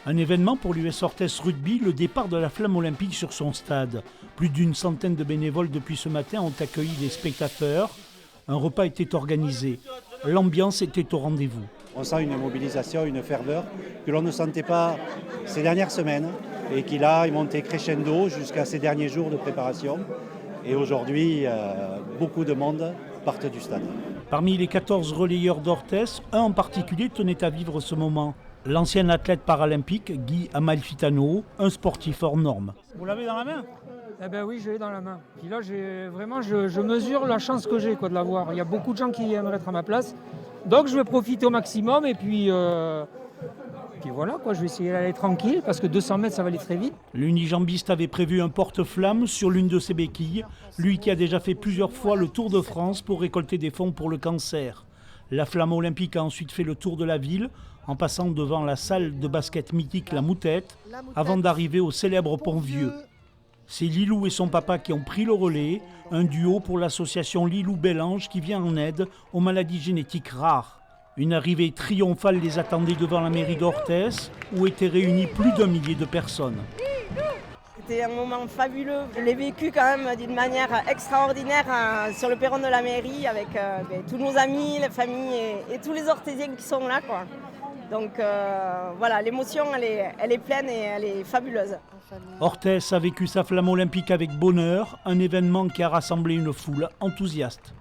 Un événement pour l'US Orthez Rugby, le départ de la flamme olympique sur son stade. Plus d'une centaine de bénévoles depuis ce matin ont accueilli des spectateurs. Un repas était organisé. L'ambiance était au rendez-vous. On sent une mobilisation, une ferveur que l'on ne sentait pas ces dernières semaines et qui là est monté crescendo jusqu'à ces derniers jours de préparation. Et aujourd'hui, beaucoup de monde partent du stade. Parmi les 14 relayeurs d'Orthez, un en particulier tenait à vivre ce moment. L'ancien athlète paralympique Guy Amalfitano, un sportif hors norme. Vous l'avez dans la main ? Eh ben oui, je l'ai dans la main. Puis là, je mesure la chance que j'ai de l'avoir. Il y a beaucoup de gens qui aimeraient être à ma place. Donc je vais profiter au maximum et puis voilà, je vais essayer d'aller tranquille parce que 200 mètres, ça va aller très vite. L'unijambiste avait prévu un porte-flamme sur l'une de ses béquilles, lui qui a déjà fait plusieurs fois le Tour de France pour récolter des fonds pour le cancer. La flamme olympique a ensuite fait le tour de la ville, en passant devant la salle de basket mythique La Moutette, avant d'arriver au célèbre Pont-Vieux. C'est Lilou et son papa qui ont pris le relais, un duo pour l'association Lilou-Bellange qui vient en aide aux maladies génétiques rares. Une arrivée triomphale les attendait devant la mairie d'Orthez, où étaient réunis plus d'1 millier de personnes. C'était un moment fabuleux. Je l'ai vécu quand même d'une manière extraordinaire sur le perron de la mairie avec tous nos amis, la famille et tous les Orthésiens qui sont là, quoi. Donc voilà, l'émotion elle est pleine et elle est fabuleuse. Orthez a vécu sa flamme olympique avec bonheur, un événement qui a rassemblé une foule enthousiaste.